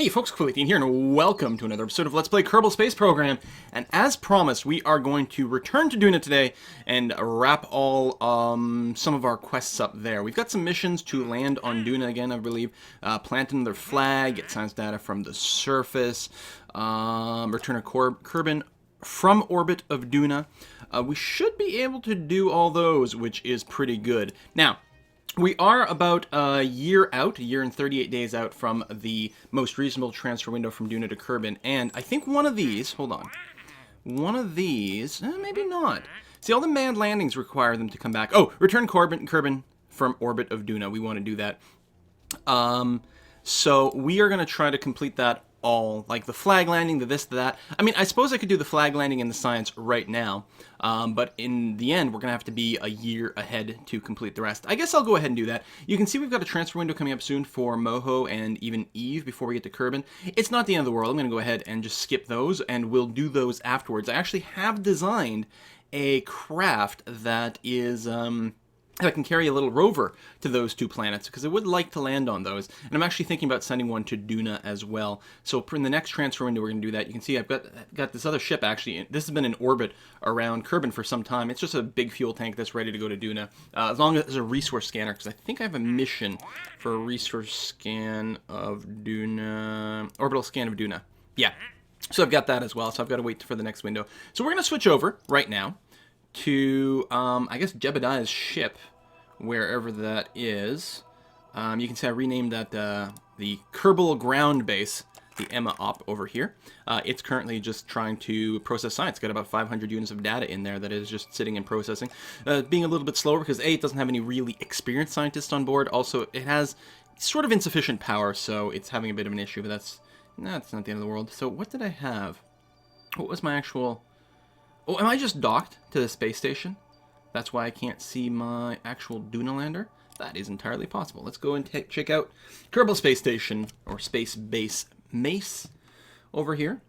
Hey folks, Quilly18 here, and welcome to another episode of Let's Play Kerbal Space Program. And as promised, we are going to return to DUNA today and wrap all some of our quests up there. We've got some missions to land on DUNA again, I believe. Plant another flag, get science data from the surface, return a Kerbal from orbit of DUNA. We should be able to do all those, which is pretty good. Now, we are about a year and 38 days out from the most reasonable transfer window from DUNA to Kerbal, and I think one of these, hold on, maybe not. See, all the manned landings require them to come back. Oh, return Kerbal from orbit of DUNA. We want to do that. So we are going to try to complete that all, like the flag landing, the this, the that. I mean, I suppose I could do the flag landing and the science right now, but in the end, we're going to have to be a year ahead to complete the rest. I guess I'll go ahead and do that. You can see we've got a transfer window coming up soon for Moho and even Eve before we get to Kerbal. It's not the end of the world. I'm going to go ahead and just skip those, and we'll do those afterwards. I actually have designed a craft that is, that can carry a little rover to those two planets, because I would like to land on those. And I'm actually thinking about sending one to DUNA as well. So in the next transfer window, we're going to do that. You can see I've got this other ship, actually. This has been in orbit around Kerbal for some time. It's just a big fuel tank that's ready to go to DUNA, as long as there's a resource scanner, because I think I have a mission for a resource scan of DUNA, orbital scan of DUNA. Yeah, so I've got that as well, so I've got to wait for the next window. So we're going to switch over right now to, I guess, Jebediah's ship, wherever that is. You can see I renamed that the Kerbal ground base, the Epa Op over here. It's currently just trying to process science. It's got about 500 units of data in there that is just sitting and processing. Being a little bit slower because A, it doesn't have any really experienced scientists on board. Also, it has sort of insufficient power, so it's having a bit of an issue, but that's not the end of the world. So what did I have? What was my actual... Oh, am I just docked to the space station? That's why I can't see my actual DUNA lander? That is entirely possible. Let's go and check out Kerbal Space Station, or Space Base Mace, over here.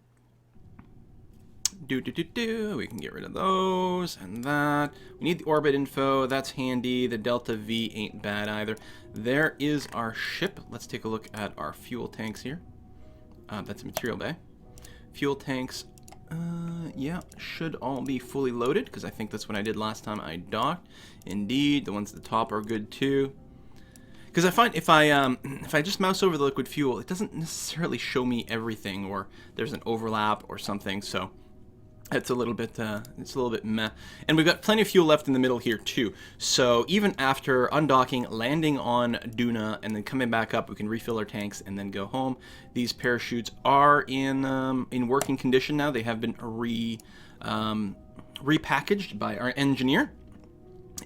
We can get rid of those, and that. We need the orbit info. That's handy. The Delta V ain't bad either. There is our ship. Let's take a look at our fuel tanks here. That's a material bay. Fuel tanks, yeah, should all be fully loaded, because I think that's what I did last time I docked. Indeed, the ones at the top are good too. Because I find if I just mouse over the liquid fuel, it doesn't necessarily show me everything, or there's an overlap or something. So it's a little bit meh. And we've got plenty of fuel left in the middle here too. So even after undocking, landing on DUNA, and then coming back up, we can refill our tanks and then go home. These parachutes are in working condition now. They have been repackaged by our engineer,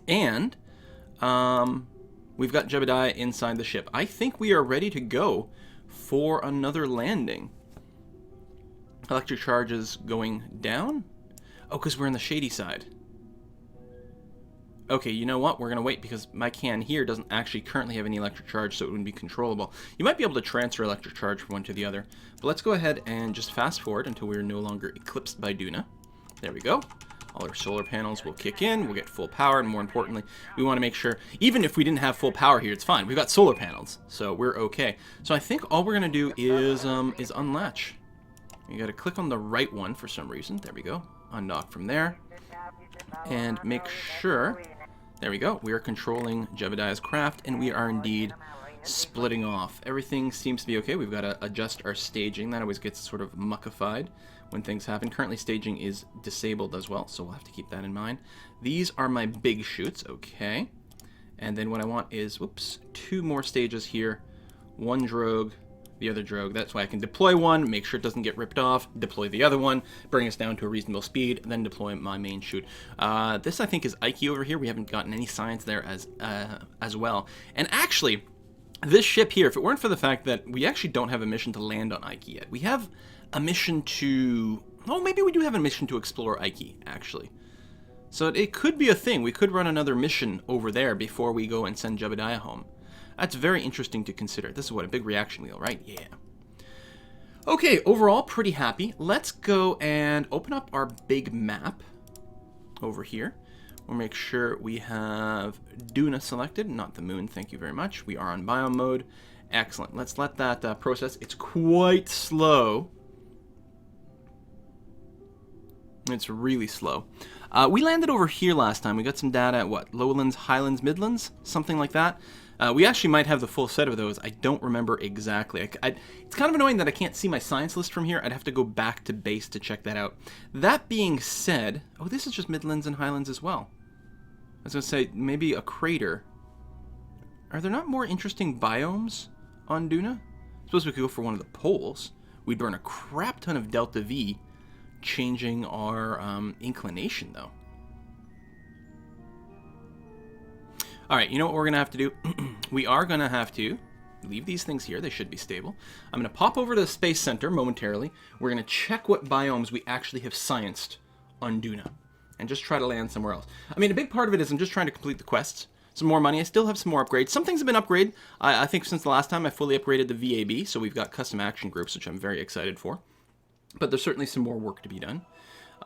and we've got Jebediah inside the ship. I think we are ready to go for another landing. Electric charge is going down? Oh, because we're on the shady side. Okay, you know what? We're going to wait, because my can here doesn't actually currently have any electric charge, so it wouldn't be controllable. You might be able to transfer electric charge from one to the other. But let's go ahead and just fast forward until we're no longer eclipsed by DUNA. There we go. All our solar panels will kick in, we'll get full power, and more importantly, we want to make sure, even if we didn't have full power here, it's fine. We've got solar panels, so we're okay. So I think all we're going to do is unlatch. You got to click on the right one for some reason. There we go. Undock from there. And make sure... There we go. We are controlling Jebediah's craft, and we are indeed splitting off. Everything seems to be okay. We've got to adjust our staging. That always gets sort of muckified when things happen. Currently, staging is disabled as well, so we'll have to keep that in mind. These are my big chutes. Okay. And then what I want is, whoops, 2 more stages here. 1 drogue. The other drogue. That's why I can deploy one, make sure it doesn't get ripped off, deploy the other one, bring us down to a reasonable speed, then deploy my main chute. This, I think, is Ike over here. We haven't gotten any science there as well. And actually, this ship here, if it weren't for the fact that we actually don't have a mission to land on Ike yet, we have a mission to... Oh, maybe we do have a mission to explore Ike, actually. So it could be a thing. We could run another mission over there before we go and send Jebediah home. That's very interesting to consider. This is what, a big reaction wheel, right? Yeah. Okay, overall, pretty happy. Let's go and open up our big map over here. We'll make sure we have DUNA selected, not the moon, thank you very much. We are on biome mode. Excellent. Let's let that process. It's quite slow. It's really slow. We landed over here last time. We got some data at what? Lowlands, Highlands, Midlands? Something like that. We actually might have the full set of those. I don't remember exactly. It's kind of annoying that I can't see my science list from here. I'd have to go back to base to check that out. That being said... Oh, this is just Midlands and Highlands as well. I was going to say, maybe a crater. Are there not more interesting biomes on DUNA? I suppose we could go for one of the poles. We'd burn a crap ton of delta V, changing our inclination, though. Alright, you know what we're going to have to do? We are going to have to leave these things here. They should be stable. I'm going to pop over to the Space Center momentarily. We're going to check what biomes we actually have scienced on DUNA. And just try to land somewhere else. I mean, a big part of it is I'm just trying to complete the quests. Some more money. I still have some more upgrades. Some things have been upgraded. I think since the last time I fully upgraded the VAB, so we've got custom action groups, which I'm very excited for. But there's certainly some more work to be done.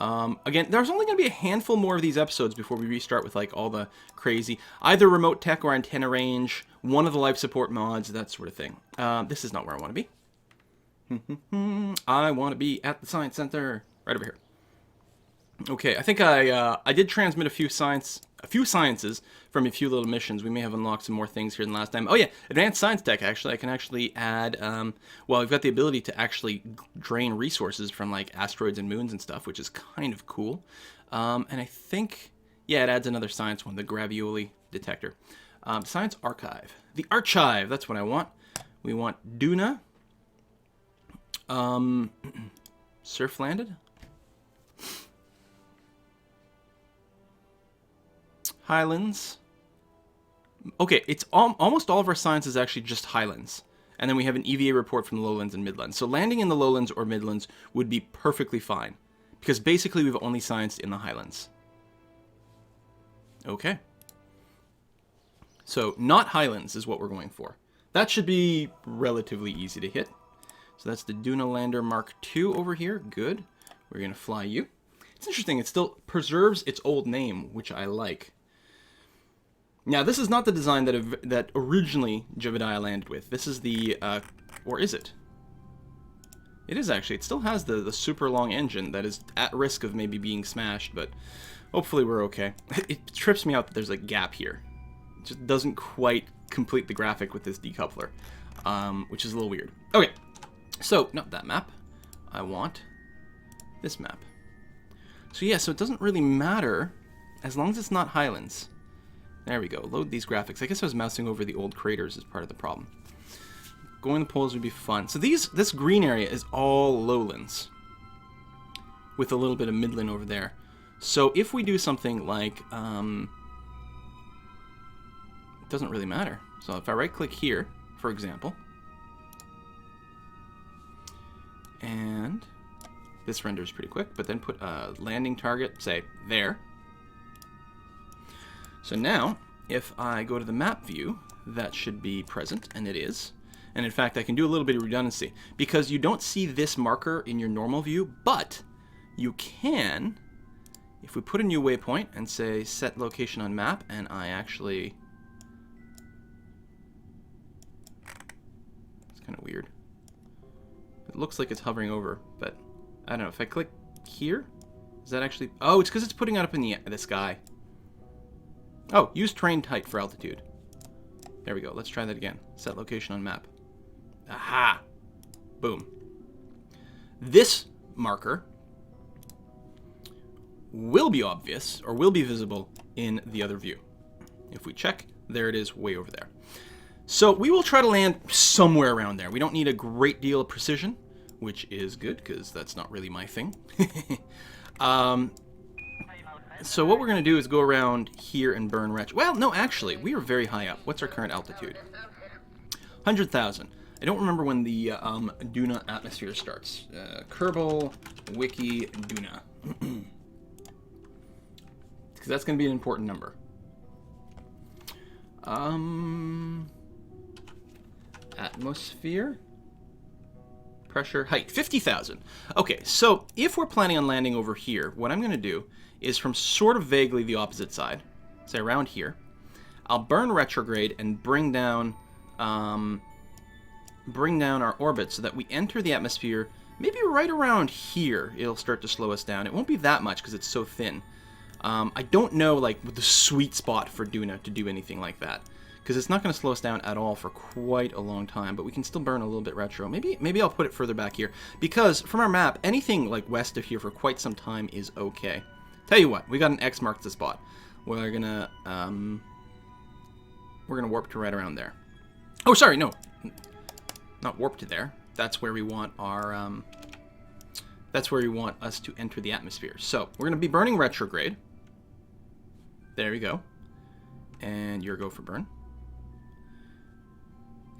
Again, there's only going to be a handful more of these episodes before we restart with like all the crazy, either remote tech or antenna range, one of the life support mods, that sort of thing. This is not where I want to be. I want to be at the Science Center, right over here. Okay, I think I did transmit a few sciences from a few little missions. We may have unlocked some more things here than last time. Oh yeah, advanced science tech, actually. I can actually add, well, we've got the ability to actually drain resources from like asteroids and moons and stuff, which is kind of cool. And I think, yeah, it adds another science one, the gravioli detector. Science archive. The archive, that's what I want. We want DUNA. Surf landed. Highlands. Okay, it's almost all of our science is actually just Highlands. And then we have an EVA report from the Lowlands and Midlands. So landing in the Lowlands or Midlands would be perfectly fine. Because basically we've only scienced in the Highlands. Okay. So not Highlands is what we're going for. That should be relatively easy to hit. So that's the DUNA Lander Mark II over here. Good. We're going to fly you. It's interesting. It still preserves its old name, which I like. Now, this is not the design that originally Jebediah landed with. This is the, or is it? It is actually. It still has the super long engine that is at risk of maybe being smashed, but hopefully we're okay. It trips me out that there's a gap here. It just doesn't quite complete the graphic with this decoupler, which is a little weird. Okay, so, not that map. I want this map. So yeah, so it doesn't really matter as long as it's not Highlands. There we go. Load these graphics. I guess I was mousing over the old craters as part of the problem. Going the poles would be fun. So this green area is all Lowlands, with a little bit of Midland over there. So if we do something like, it doesn't really matter. So if I right-click here, for example, and this renders pretty quick, but then put a landing target, say, there. So now, if I go to the map view, that should be present, and it is. And in fact, I can do a little bit of redundancy, because you don't see this marker in your normal view, but you can, if we put a new waypoint and say set location on map, and I actually... It's kind of weird. It looks like it's hovering over, but I don't know. If I click here, is that actually... Oh, it's because it's putting it up in the sky. Oh, use terrain type for altitude. There we go. Let's try that again. Set location on map. Aha! Boom. This marker will be obvious, or will be visible in the other view. If we check, there it is way over there. So we will try to land somewhere around there. We don't need a great deal of precision, which is good, because that's not really my thing. So what we're going to do is go around here and burn wretch. Well, no, actually, we are very high up. What's our current altitude? 100,000. I don't remember when the DUNA atmosphere starts. Kerbal Wiki DUNA. Because that's going to be an important number. Atmosphere. Pressure, height, 50,000. Okay, so if we're planning on landing over here, what I'm going to do is from sort of vaguely the opposite side, say around here, I'll burn retrograde and bring down bring down our orbit so that we enter the atmosphere maybe right around here. It'll start to slow us down. It won't be that much because it's so thin. I don't know, like, the sweet spot for DUNA to do anything like that, because it's not going to slow us down at all for quite a long time, but we can still burn a little bit retro. Maybe I'll put it further back here, because from our map, anything like west of here for quite some time is okay. Tell you what, we got an X marks the spot. We're gonna warp to right around there. Oh, sorry, no, not warp to there. That's where we want our that's where we want us to enter the atmosphere. So we're gonna be burning retrograde. There we go. And your go for burn.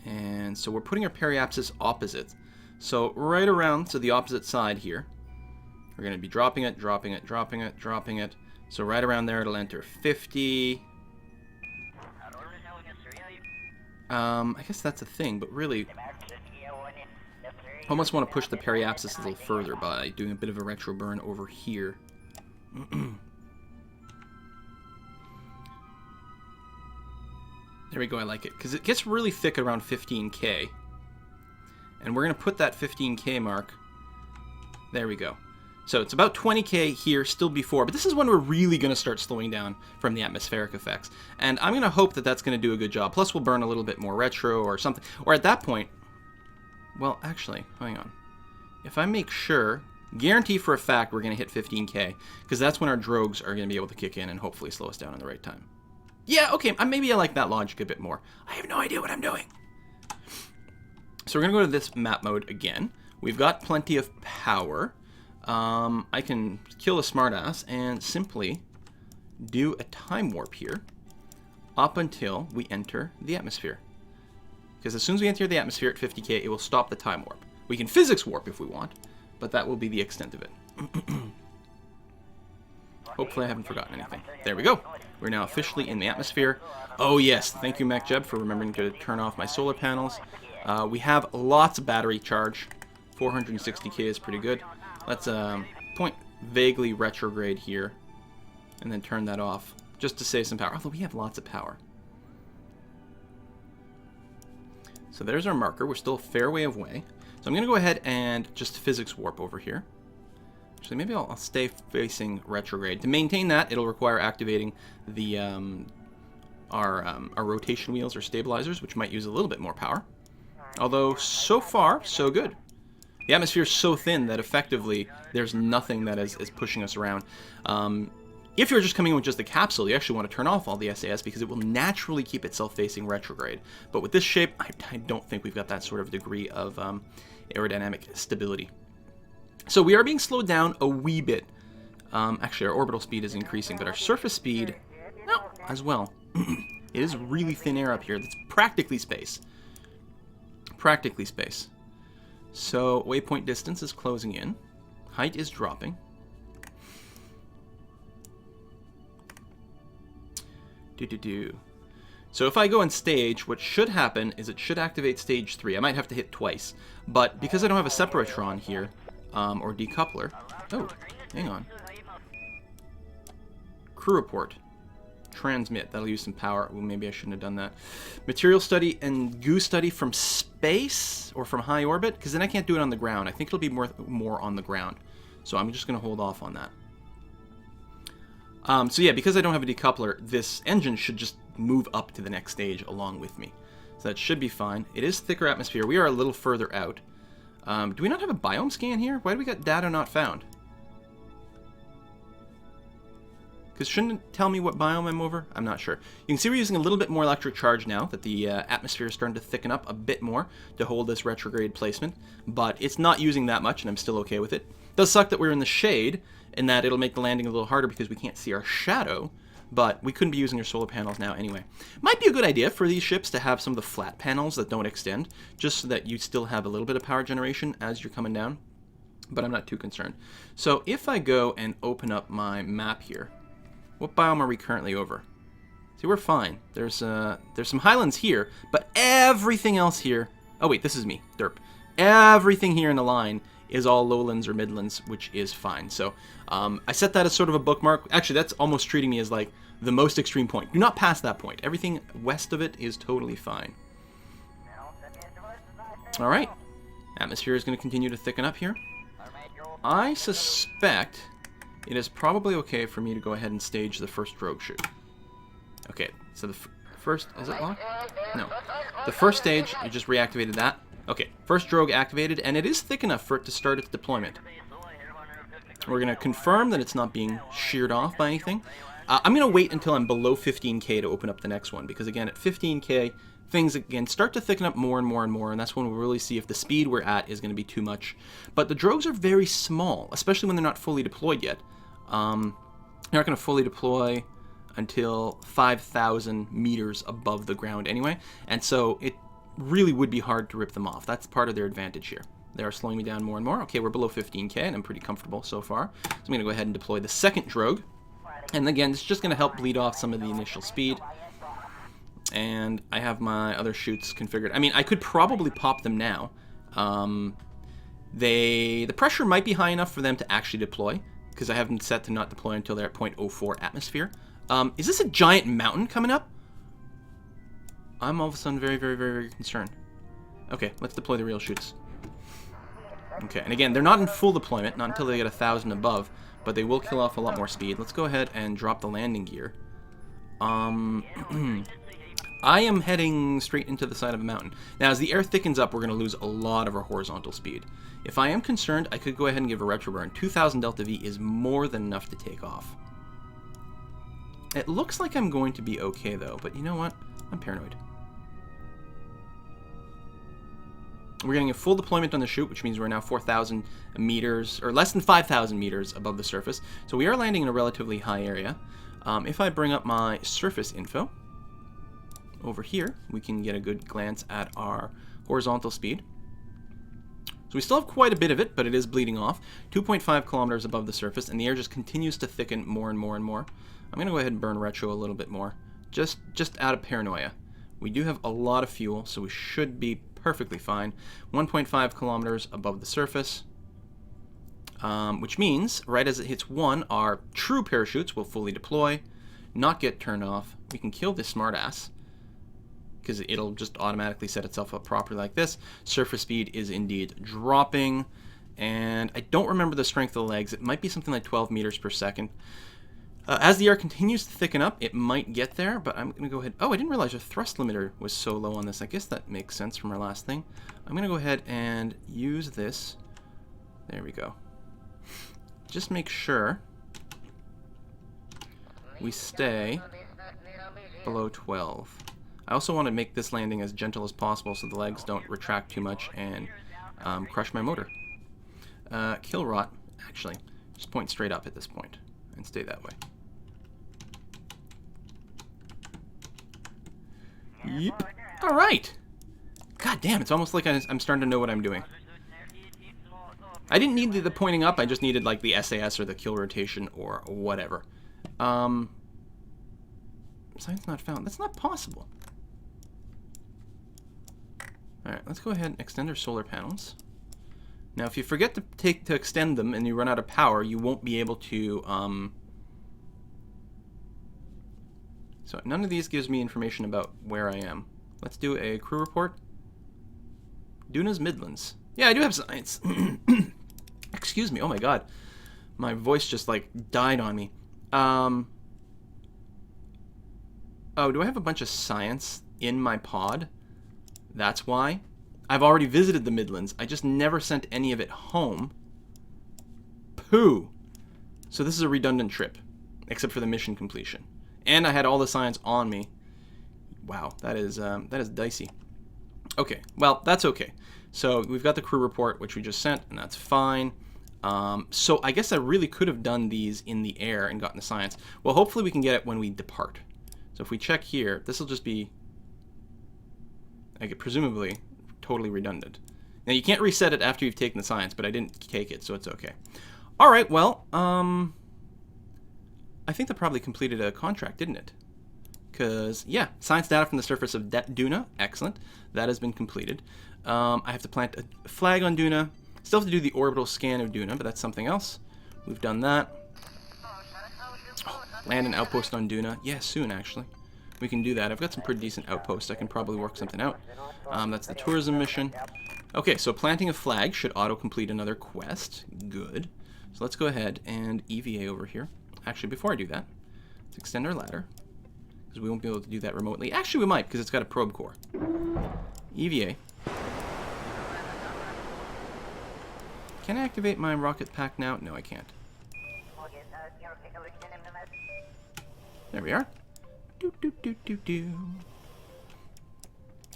And so we're putting our periapsis opposite. So right around to the opposite side here. We're going to be dropping it, dropping it, dropping it, dropping it. So right around there it'll enter 50. I guess that's a thing, but really I almost want to push the periapsis a little further by doing a bit of a retro burn over here. There we go, I like it. Because it gets really thick at around 15k. And we're going to put that 15k mark. There we go. So it's about 20k here, still before. But this is when we're really going to start slowing down from the atmospheric effects. And I'm going to hope that that's going to do a good job. Plus we'll burn a little bit more retro or something. Or at that point... Well, actually, hang on. If I make sure... Guarantee for a fact we're going to hit 15k. Because that's when our drogues are going to be able to kick in and hopefully slow us down in the right time. Yeah, okay, maybe I like that logic a bit more. I have no idea what I'm doing. So we're going to go to this map mode again. We've got plenty of power. I can kill a smartass and simply do a time warp here up until we enter the atmosphere. Because as soon as we enter the atmosphere at 50k, it will stop the time warp. We can physics warp if we want, but that will be the extent of it. Hopefully I haven't forgotten anything. There we go. We're now officially in the atmosphere. Oh yes, thank you MacJeb for remembering to turn off my solar panels. We have lots of battery charge. 460k is pretty good. Let's point vaguely retrograde here and then turn that off just to save some power. Although we have lots of power. So there's our marker. We're still a fair way away. So I'm going to go ahead and just physics warp over here. Actually, maybe I'll stay facing retrograde. To maintain that, it'll require activating the our rotation wheels or stabilizers, which might use a little bit more power. Although, so far, so good. The atmosphere is so thin that effectively there's nothing that is pushing us around. If you're just coming in with just the capsule, you actually want to turn off all the SAS because it will naturally keep itself facing retrograde. But with this shape, I don't think we've got that sort of degree of aerodynamic stability. So we are being slowed down a wee bit. Actually, our orbital speed is increasing, but our surface speed, no, as well. It is really thin air up here. That's practically space. Practically space. So waypoint distance is closing in. Height is dropping. So if I go in stage, what should happen is it should activate stage 3. I might have to hit twice, but because I don't have a separatron here, or decoupler. Oh, hang on. Crew report. Transmit. That'll use some power. Well, maybe I shouldn't have done that. Material study and goo study from space or from high orbit, because then I can't do it on the ground. I think it'll be more on the ground. So I'm just going to hold off on that. So yeah, because I don't have a decoupler, this engine should just move up to the next stage along with me. So that should be fine. It is thicker atmosphere. We are a little further out. Do we not have a biome scan here? Why do we got data not found? Because shouldn't it tell me what biome I'm over? I'm not sure. You can see we're using a little bit more electric charge now that the atmosphere is starting to thicken up a bit more to hold this retrograde placement. But it's not using that much, and I'm still okay with it. It does suck that we're in the shade, and that it'll make the landing a little harder because we can't see our shadow. But we couldn't be using our solar panels now anyway. Might be a good idea for these ships to have some of the flat panels that don't extend, just so that you still have a little bit of power generation as you're coming down. But I'm not too concerned. So if I go and open up my map here, what biome are we currently over? See, we're fine. There's some highlands here, but everything else here... Oh wait, this is me, derp. Everything here in the line is all lowlands or midlands, which is fine. So I set that as sort of a bookmark. Actually, that's almost treating me as like the most extreme point. Do not pass that point. Everything west of it is totally fine. Alright. Atmosphere is going to continue to thicken up here. I suspect it is probably okay for me to go ahead and stage the first drogue chute. Okay, so the first... Is it locked? No. The first stage, you just reactivated that. Okay, first drogue activated, and it is thick enough for it to start its deployment. We're going to confirm that it's not being sheared off by anything. I'm going to wait until I'm below 15k to open up the next one, because again, at 15k, things again start to thicken up more and more and more, and that's when we'll really see if the speed we're at is going to be too much. But the drogues are very small, especially when they're not fully deployed yet. They're not going to fully deploy until 5,000 meters above the ground anyway, and so it really would be hard to rip them off. That's part of their advantage here. They are slowing me down more and more. Okay, we're below 15k, and I'm pretty comfortable so far. So I'm going to go ahead and deploy the second drogue. And again, it's just going to help bleed off some of the initial speed. And I have my other chutes configured. I mean, I could probably pop them now. The pressure might be high enough for them to actually deploy, because I have them set to not deploy until they're at 0.04 atmosphere. Is this a giant mountain coming up? I'm all of a sudden very, very, very, very concerned. Okay, let's deploy the real chutes. Okay, and again, they're not in full deployment, not until they get 1,000 above, but they will kill off a lot more speed. Let's go ahead and drop the landing gear. I am heading straight into the side of a mountain. Now, as the air thickens up, we're going to lose a lot of our horizontal speed. If I am concerned, I could go ahead and give a retro burn. 2,000 delta V is more than enough to take off. It looks like I'm going to be okay, though, but you know what? I'm paranoid. We're getting a full deployment on the chute, which means we're now 4,000 meters, or less than 5,000 meters above the surface. So we are landing in a relatively high area. If I bring up my surface info, over here, we can get a good glance at our horizontal speed. So we still have quite a bit of it, but it is bleeding off. 2.5 kilometers above the surface, and the air just continues to thicken more and more and more. I'm going to go ahead and burn retro a little bit more, just out of paranoia. We do have a lot of fuel, so we should be perfectly fine. 1.5 kilometers above the surface, which means right as it hits 1, our true parachutes will fully deploy, not get turned off. We can kill this smartass because it'll just automatically set itself up properly like this. Surface speed is indeed dropping, and I don't remember the strength of the legs. It might be something like 12 meters per second. As the air continues to thicken up, it might get there, but I'm going to go ahead... Oh, I didn't realize the thrust limiter was so low on this. I guess that makes sense from our last thing. I'm going to go ahead and use this. There we go. Just make sure we stay below 12. I also want to make this landing as gentle as possible so the legs don't retract too much and crush my motor. Kill rot, actually. Just point straight up at this point and stay that way. Yep. All right. God damn, it's almost like I'm starting to know what I'm doing. I didn't need the pointing up. I just needed like the SAS or the kill rotation or whatever. Science not found. That's not possible. All right, let's go ahead and extend our solar panels. Now, if you forget to extend them and you run out of power, you won't be able to. So none of these gives me information about where I am. Let's do a crew report. DUNA's Midlands. Yeah, I do have science. Excuse me. Oh my god, my voice just like died on me. Oh, do I have a bunch of science in my pod? That's why. I've already visited the Midlands. I just never sent any of it home. Pooh. So this is a redundant trip, except for the mission completion. And I had all the science on me. Wow, that is dicey. Okay, well, that's okay. So we've got the crew report, which we just sent, and that's fine. So I guess I really could have done these in the air and gotten the science. Well, hopefully we can get it when we depart. So if we check here, this will just be, presumably, totally redundant. Now, you can't reset it after you've taken the science, but I didn't take it, so it's okay. All right, well, I think that probably completed a contract, didn't it? Because, yeah, science data from the surface of DUNA, excellent. That has been completed. I have to plant a flag on DUNA. Still have to do the orbital scan of DUNA, but that's something else. We've done that. Oh, land an outpost on DUNA. Yeah, soon, actually. We can do that. I've got some pretty decent outposts. I can probably work something out. That's the tourism mission. Okay, so planting a flag should auto-complete another quest. Good. So let's go ahead and EVA over here. Actually, before I do that, let's extend our ladder, because we won't be able to do that remotely. Actually, we might, because it's got a probe core. EVA. Can I activate my rocket pack now? No, I can't. There we are. Do, do, do, do, do.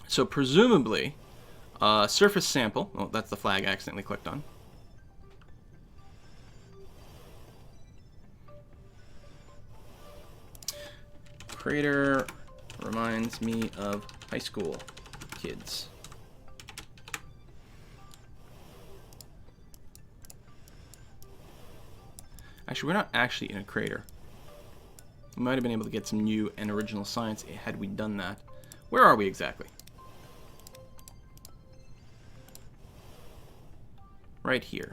So presumably, surface sample. Oh, that's the flag I accidentally clicked on. Crater reminds me of high school kids. Actually, we're not actually in a crater. We might have been able to get some new and original science had we done that. Where are we exactly? Right here.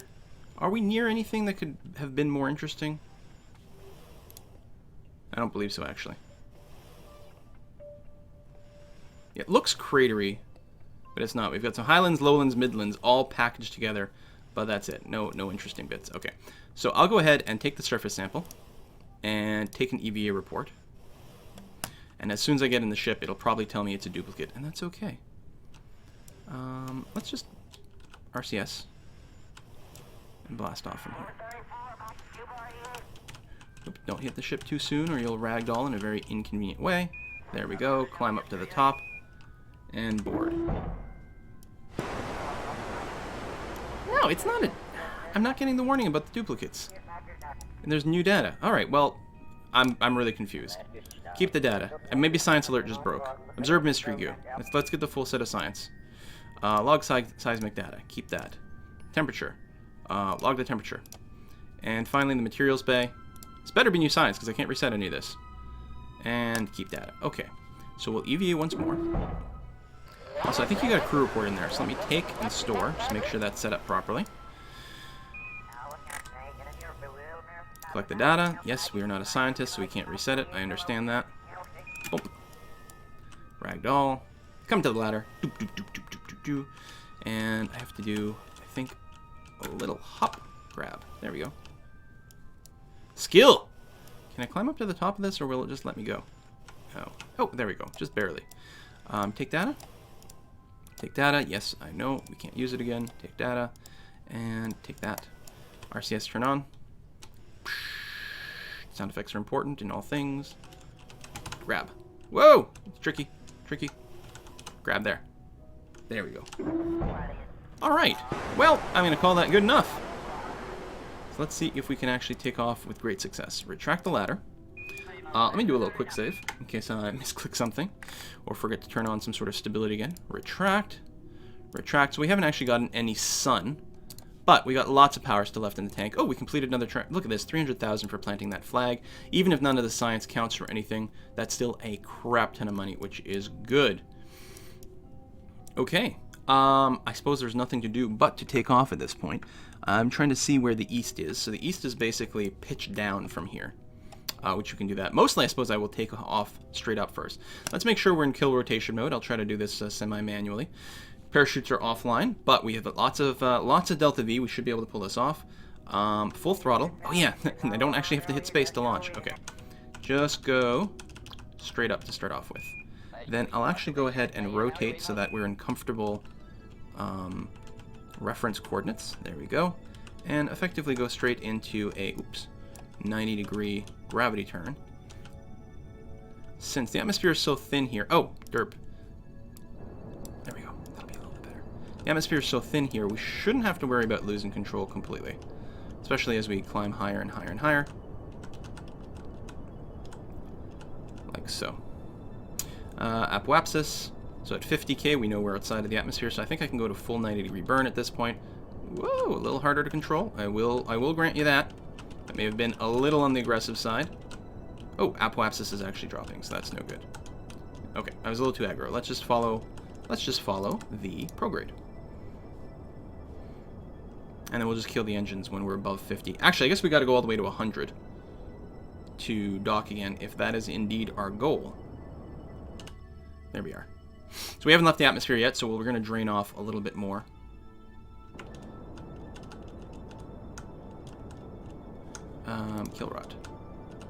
Are we near anything that could have been more interesting? I don't believe so, actually. It looks cratery, but it's not. We've got some highlands, lowlands, midlands, all packaged together, but that's it. No interesting bits. Okay, so I'll go ahead and take the surface sample and take an EVA report. And as soon as I get in the ship, it'll probably tell me it's a duplicate, and that's okay. Let's just RCS and blast off from here. Oop, don't hit the ship too soon, or you'll ragdoll in a very inconvenient way. There we go. Climb up to the top and board. No, it's not a... I'm not getting the warning about the duplicates. And there's new data. Alright, well, I'm really confused. Keep the data. And maybe science alert just broke. Observe mystery goo. Let's get the full set of science. Log seismic data. Keep that. Temperature. Log the temperature. And finally, the materials bay. This better be new science, because I can't reset any of this. And keep data. Okay. So we'll EVA once more. Also, I think you got a crew report in there, so let me take and store, just make sure that's set up properly. Collect the data. Yes, we are not a scientist, so we can't reset it. I understand that. Oh. Ragdoll. Come to the ladder. Doop, doop, doop, doop, doop, doop, doop. And I have to do, I think, a little hop grab. There we go. Skill! Can I climb up to the top of this, or will it just let me go? Oh, there we go. Just barely. Take data. Take data. Yes, I know. We can't use it again. Take data. And take that. RCS turn on. Sound effects are important in all things. Grab. Whoa! It's tricky. Tricky. Grab there. There we go. Alright. Well, I'm going to call that good enough. So let's see if we can actually take off with great success. Retract the ladder. Let me do a little quick save in case I misclick something or forget to turn on some sort of stability again. Retract. Retract. So we haven't actually gotten any sun, but we got lots of power still left in the tank. Oh, we completed another look at this, 300,000 for planting that flag. Even if none of the science counts for anything, that's still a crap ton of money, which is good. Okay. I suppose there's nothing to do but to take off at this point. I'm trying to see where the east is. So the east is basically pitched down from here. Which you can do that. Mostly, I suppose I will take off straight up first. Let's make sure we're in kill rotation mode. I'll try to do this semi-manually. Parachutes are offline, but we have lots of delta V. We should be able to pull this off. Full throttle. Oh yeah, I don't actually have to hit space to launch. Okay, just go straight up to start off with. Then I'll actually go ahead and rotate so that we're in comfortable reference coordinates. There we go, and effectively go straight into a 90-degree gravity turn. Since the atmosphere is so thin here... Oh, derp. There we go. That'll be a little bit better. The atmosphere is so thin here, we shouldn't have to worry about losing control completely. Especially as we climb higher and higher and higher. Like so. Apoapsis. So at 50k, we know we're outside of the atmosphere, so I think I can go to full 90-degree burn at this point. Whoa, a little harder to control. I will grant you that. That may have been a little on the aggressive side. Oh, apoapsis is actually dropping, so that's no good. Okay, I was a little too aggro. Let's just follow the prograde. And then we'll just kill the engines when we're above 50. Actually, I guess we got to go all the way to 100 to dock again, if that is indeed our goal. There we are. So we haven't left the atmosphere yet, so we're going to drain off a little bit more. Kill rot.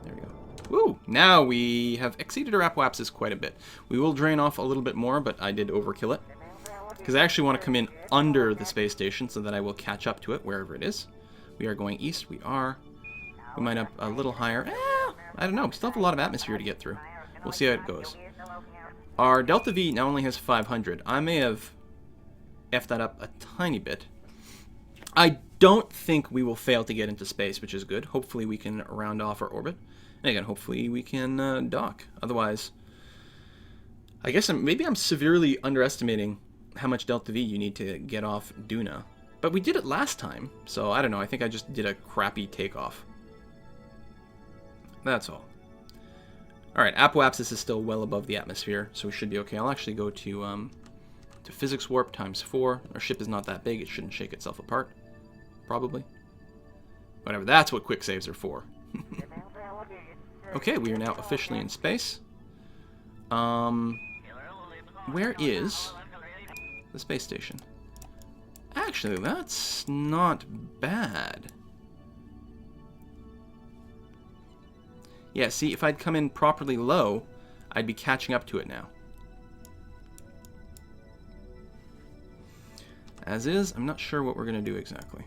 There we go. Woo! Now we have exceeded our apoapsis quite a bit. We will drain off a little bit more, but I did overkill it. Because I actually want to come in under the space station so that I will catch up to it wherever it is. We are going east. We might up a little higher. I don't know. We still have a lot of atmosphere to get through. We'll see how it goes. Our Delta V now only has 500. I may have effed that up a tiny bit. I don't think we will fail to get into space, which is good. Hopefully we can round off our orbit. And again, hopefully we can dock. Otherwise, I guess maybe I'm severely underestimating how much Delta V you need to get off DUNA. But we did it last time, so I don't know. I think I just did a crappy takeoff. That's all. Alright, apoapsis is still well above the atmosphere, so we should be okay. I'll actually go to physics warp times 4. Our ship is not that big. It shouldn't shake itself apart. Probably. Whatever, that's what quick saves are for. Okay, we are now officially in space. Where is the space station? Actually, that's not bad. Yeah, see, if I'd come in properly low, I'd be catching up to it now. As is, I'm not sure what we're going to do exactly.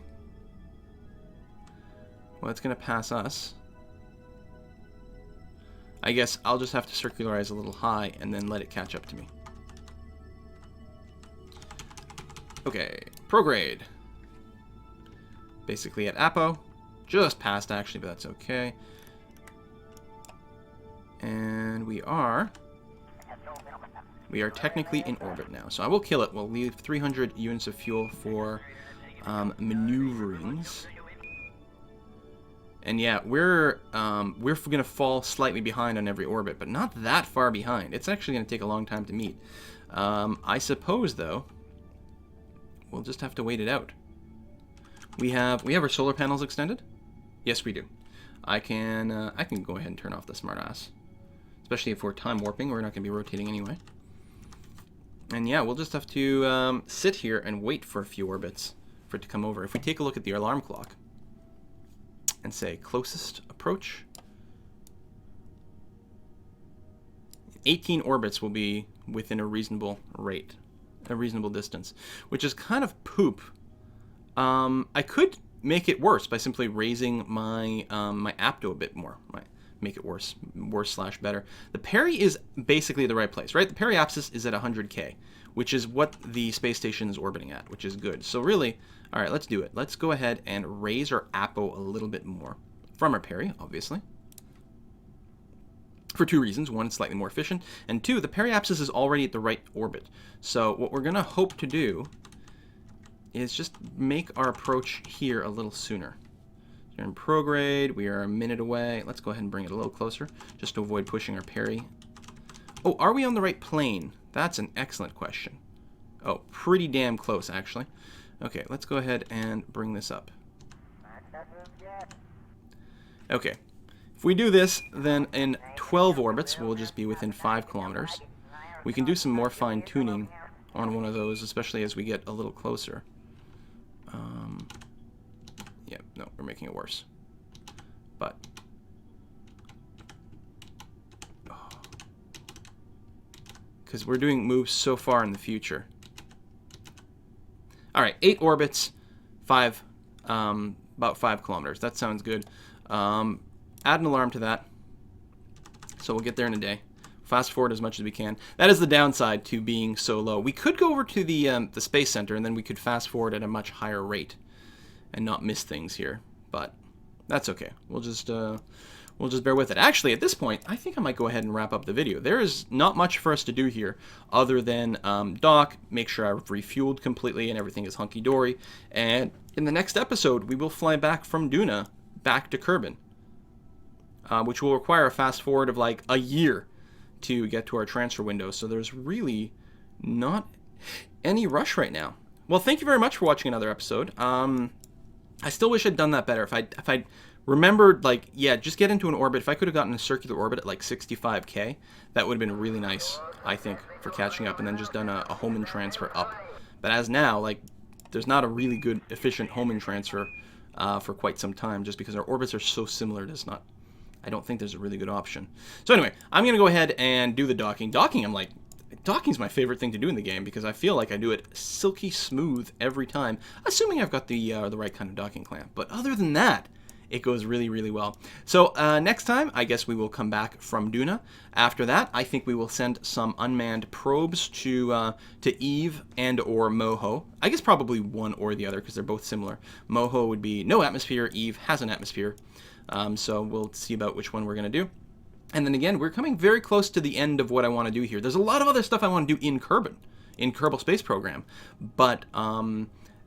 Well, it's going to pass us. I guess I'll just have to circularize a little high and then let it catch up to me. Okay, prograde. Basically at Apo. Just passed, actually, but that's okay. And we are technically in orbit now. So I will kill it. We'll leave 300 units of fuel for maneuverings. And yeah, we're gonna fall slightly behind on every orbit, but not that far behind. It's actually gonna take a long time to meet. I suppose though, we'll just have to wait it out. We have our solar panels extended. Yes, we do. I can go ahead and turn off the smartass. Especially if we're time warping, we're not going to be rotating anyway. And yeah, we'll just have to sit here and wait for a few orbits for it to come over. If we take a look at the alarm clock and say closest approach, 18 orbits will be within a reasonable rate, a reasonable distance, which is kind of poop. I could make it worse by simply raising my my apto a bit more. Right. Make it worse slash better. The peri is basically the right place, right? The periapsis is at 100K, which is what the space station is orbiting at, which is good. So really, all right, let's do it. Let's go ahead and raise our apo a little bit more from our peri, obviously. For two reasons. One, it's slightly more efficient, and two, the periapsis is already at the right orbit. So what we're gonna hope to do is just make our approach here a little sooner. You're in prograde, we are a minute away. Let's go ahead and bring it a little closer, just to avoid pushing our peri. Oh, are we on the right plane? That's an excellent question. Oh, pretty damn close, actually. Okay, let's go ahead and bring this up. Okay, if we do this, then in 12 orbits, we'll just be within 5 kilometers. We can do some more fine-tuning on one of those, especially as we get a little closer. Yeah, no, we're making it worse. But because we're doing moves so far in the future. All right, 8 orbits, about 5 kilometers. That sounds good. Add an alarm to that, so we'll get there in a day. Fast forward as much as we can. That is the downside to being so low. We could go over to the space center, and then we could fast forward at a much higher rate and not miss things here. But that's okay. We'll just bear with it. Actually, at this point, I think I might go ahead and wrap up the video. There is not much for us to do here other than dock, make sure I've refueled completely and everything is hunky-dory. And in the next episode, we will fly back from DUNA back to Kerbal, which will require a fast forward of like a year to get to our transfer window. So there's really not any rush right now. Well, thank you very much for watching another episode. I still wish I'd done that better. If I remembered, like, yeah, just get into an orbit. If I could have gotten a circular orbit at like 65K, that would have been really nice, I think, for catching up, and then just done a Hohmann transfer up. But as now, like, there's not a really good, efficient Hohmann transfer for quite some time, just because our orbits are so similar. I don't think there's a really good option. So anyway, I'm going to go ahead and do the docking. Docking's my favorite thing to do in the game because I feel like I do it silky smooth every time, assuming I've got the right kind of docking clamp. But other than that, it goes really, really well. So next time, I guess we will come back from DUNA. After that, I think we will send some unmanned probes to Eve and or Moho. I guess probably one or the other because they're both similar. Moho would be no atmosphere. Eve has an atmosphere. So we'll see about which one we're going to do. And then again, we're coming very close to the end of what I want to do here. There's a lot of other stuff I want to do in Kerbal Space Program. But we're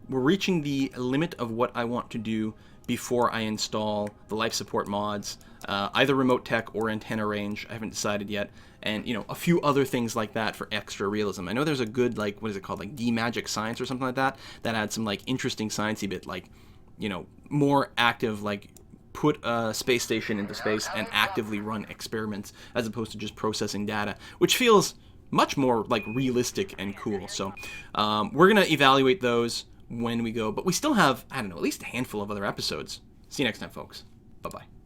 reaching the limit of what I want to do before I install the life support mods, either remote tech or antenna range. I haven't decided yet. And, you know, a few other things like that for extra realism. I know there's a good, like, what is it called, like D-Magic Science or something like that, that adds some, like, interesting sciencey bit, like, you know, more active, like, put a space station into space and actively run experiments as opposed to just processing data, which feels much more, like, realistic and cool. So we're going to evaluate those when we go, but we still have, I don't know, at least a handful of other episodes. See you next time, folks. Bye-bye.